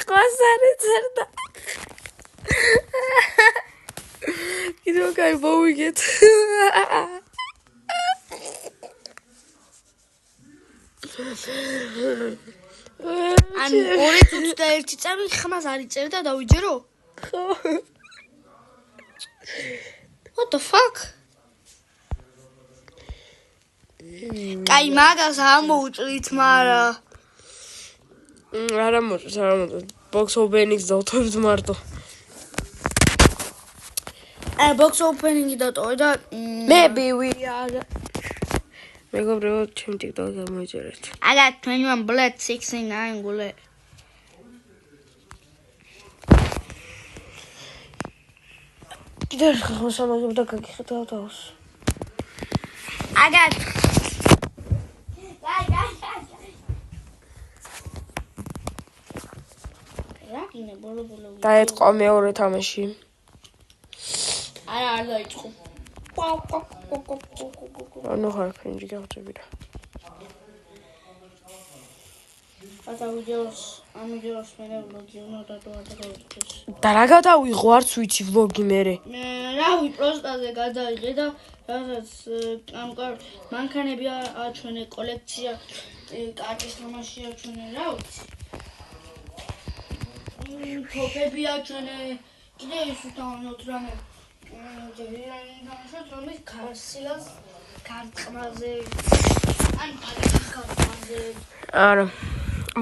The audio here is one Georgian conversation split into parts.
სიტყვას არ ეწერდა. კიდევ კაი მოვიგეთ. ან 2:21 წამი ხმას არ იწერდა დავიჯერო? ხო. What the fuck? კაი მაგას ამოუწვით, მარა. არა მოწვით. Box opening-ს დავთვალოთ მარტო. Box opening-ი დატოვე და Maybe we are. მეგობრებო, ჩემ TikTok-ზე მოიწერეთ. I got 21 bullets, 69 bullets. კიდევ ხო სამაგებდა გაგიხდა თავს. I got დაიწყო მეორე თამაში. არა არ დაიწყო. ანუ ხარ ფრინჯი გავწევი რა. ატა ვიდეოს მე ვლოგი უნდა დადავდეს. და რა გადავიღო არც ვიცი ვლოგი მერე. რავი პროსტაზე გადაიღე და რაღაც მანქანები აჩვენე კოლექცია კარტის თამაში აჩვენე რა ვიცი. თოფები აჩვენე კიდე ის უთამაშოთ რამე თამაშოთ რომის კარსილას კარტყმაზე ან კარტყმაზე არა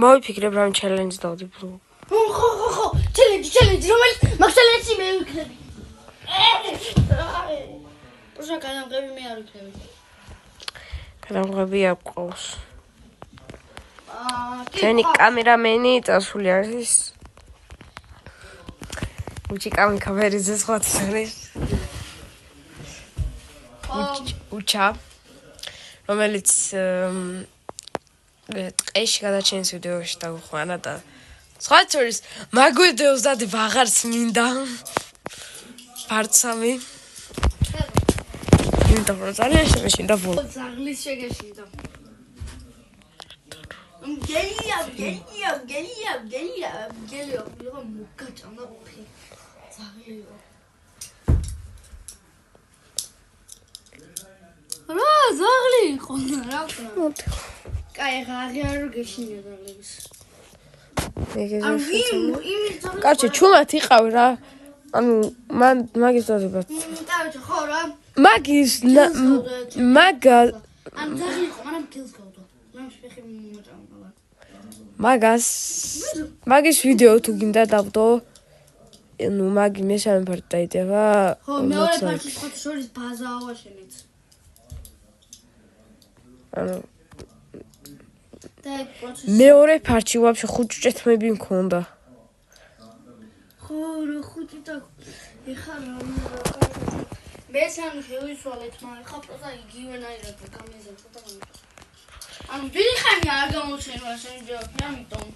მოვიფიქრებ რამ ჩელენჯს დავდი ვლოგი. ხო ჩელენჯი რომელიც მაგ ჩელენჯში მე ვიქნები. პროჟა გადამღები მე არ ვიქნები. გადამღები არ ყავს. ჩვენი კამერამენი წასული არის. უჩი კამერაზე სხვა არის. უჩა რომელიც ტყეში გადაჩენს ვიდეოში დაუხვანა და სხვა შორის მაგ ვიდეოს დადი ვაღარც მინდა. პარტ-3 იმიტომ რომ ძალიან შეგვეშინდა ვლოგი. ზაღლის შეგეშინდა. გელია, ვიღა მოგაჭამდა ყოფი. ზაღლიო. რა, ზაღლი იყო, რა ვქნა. კაი, აღარ გეშინდა ზაღლების. კაცი, ჩუმად იყავ რა. ანუ მან მაგის დადებათ. დავიწყე ხო რა. მაგის მაგა ან ზაღლი იყო, მაგრამ კილს გავდო. მამის ფეხი მოჭამდა. მაგის ვიდეო თუ გინდა დავდო. ნუ მაგი მესამე პარტი დაიდება. ხო, მეორე პარტი სხვა შორის ბაზაა ვაშენეთ. ანუ და მეორე პარტი ვაფშე 5 ჭეთმები მქონდა. ხო, რა 5 და ეხა რა მესამე შევისვალეთ, მაგრამ ხა პროზა იგივენაირად გამიზარდა და ანუ დიდი ხანი არ გამოჩენვა შემიძლია, ამიტომ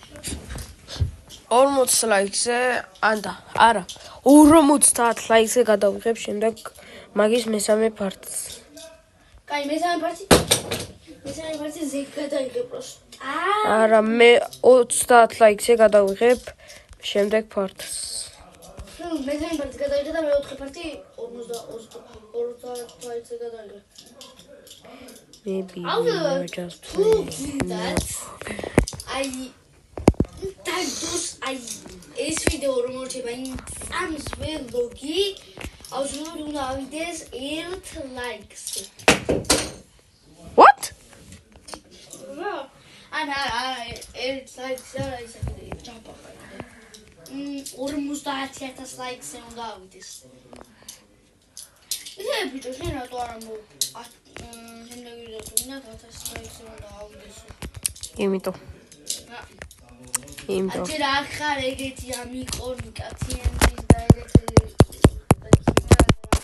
40 ლაიქზე, არა 50 ლაიქზე გადავიღებ შემდეგ მაგის მესამე პარტს. კაი, მესამე პარტი ზეგ გადაიღე პროსტა. არა, მე 30 ლაიქზე გადავიღებ შემდეგ პარტს. მესამე პარტი გადაიღე და მეოთხე პარტი 50 ლაიქზე გადაიღე. Maybe I will just that ეს ვიდეო რომ მოჩება ამის ვლოგი აუცილებლად უნდა ავიდეს 1 likes. What? არა 1 likes არა ისე ჯაბა. 50000 likes უნდა ავიდეს. ისე ბიჭო შენ რატო არ ამო შემდეგ ვიდეო თუ მინდა 1000 likes უნდა ავიდეს. იმიტომ. აჭირ ახარ ეგეთი ამიყონი კაციანის და ეგეთი.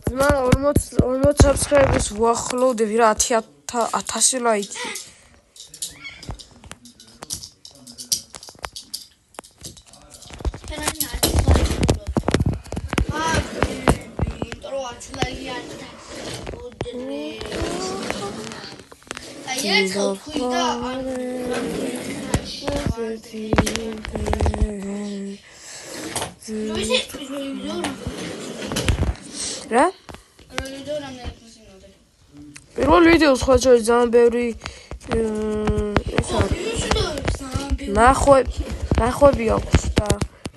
ძმა 40 subscribers ვახლოვდები რა 1000 ლაიქი. რა? პირველ ვიდეოს ხო ძალიან ბევრი ნახვები აქვს და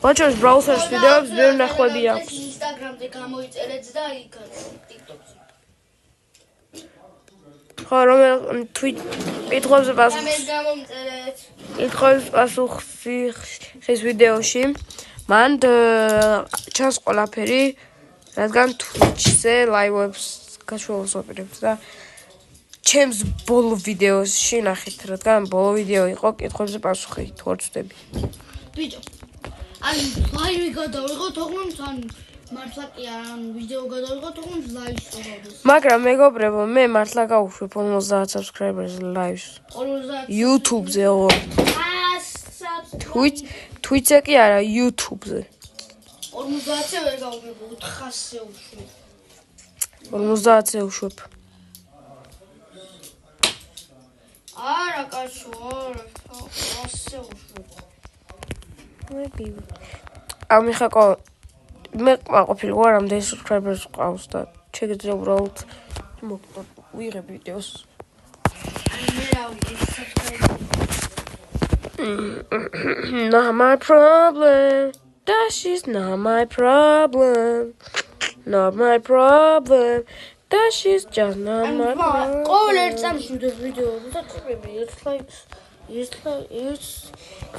ხოჭოს ბრაუზერს ვიდეოებს ბევრი ნახვები აქვს. ინსტაგრამზე გამოიწერეთ და იქ TikTok-ზე. ხო რომელ კითხვებზე პასუხს ამას გამომწერეთ. კითხვებს პასუხი ხის ვიდეოში მან ჩანს ყველაფერი რადგან Twitch-ზე ლაივებს გაშვებას ვაპირებთ და ჩემს ბოლო ვიდეოში ნახეთ რადგან ბოლო ვიდეო იყო კითხვებზე პასუხი თუ არ ვწდები. ბიჭო ან ლაივი გადავიღოთ ოღონდ ან მართლა კი ან ვიდეო გადავიღოთ ოღონდ ლაივს დავდეს. მაგრამ მეგობრებო მე მართლა გავუშვებ 50 subscribers live-ს 50 YouTube-ზე ოღონ Twitch-ზე კი არა YouTube-ზე 50-ზე ვერ გავუშვებ 400-ზე უშვებ. 50-ზე უშვებ. არა კაცო არა 400-ზე უშვებ. ამიხაკო მე ყოფილი ვარ ამდენი subscribers ყავს და შეგეძლო უბრალოდ ვიღებ ვიდეოს. მე რა ვიცი subscribe. Not my problem. That is not my problem. Not my problem. That is just not my problem. ყოველ ერთ წამში მივიდეს ვიდეოები და წერები ეს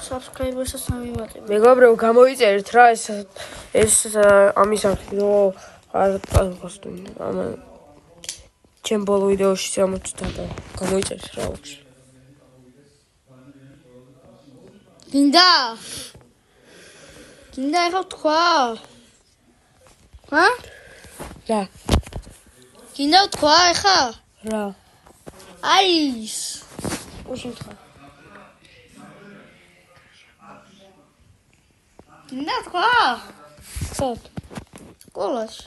subscribers-ს სამიმატები. მეგობრებო გამოიწერეთ რა ეს ამის აქიო არ პასუხობ ამა ჩემ ბოლო ვიდეოში 60 და გამოიწერეთ რა უჩი. გინდა ეხა თქვა? რა? გინდა თქვა ეხა? რა? არის. უშენ თქვა. გინდა თქვა? სად? სკოლაში.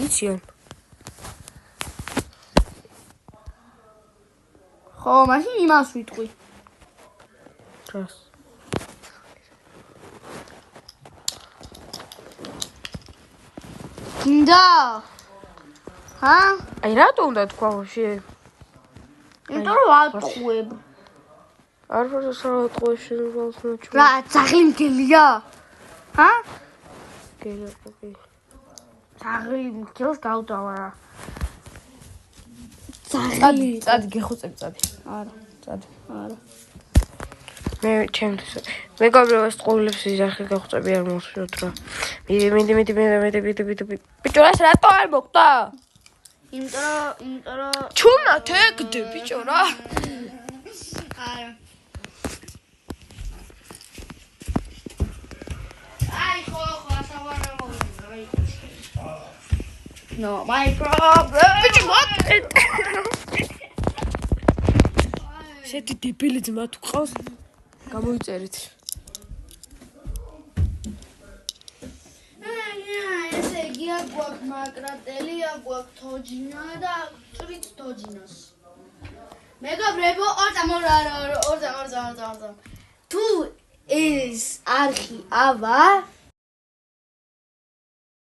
იციან. ხო, მაშინ იმას ვიტყვი. რას? გინდა? აი რატო უნდა თქვა ვაფშე? იმიტომ რომ ატყვებ. არ ვარ საერთოდ შეიძლება რა, ძაღლი მგელია? გელა ყოფილი. ძაღლი მგელს გავდავა რა. წადი გეხუწები წადი. არა, წადი. არა. მე ჩემთვის მეგობრებო ეს ყოლებს ისახი გახუწები არ მოსვიოთ რა. მიდი. ბიჭო ეს რატო არ მოგდა? იმიტომ რომ ჩუნა თეკდე ბიჭო რა. არა. აი ხო ასავარა მოიწვი. No, my problem. ბიჭო მოტე. შეთი დებილი ძმა თუ ყავს გამოიწერეთ. ესე იგი აგვაქვს მაკრატელი, აგვაქვს თოჯინა და წვრით თოჯინას. მეგობრებო, ორ. თუ ეს არხი ავა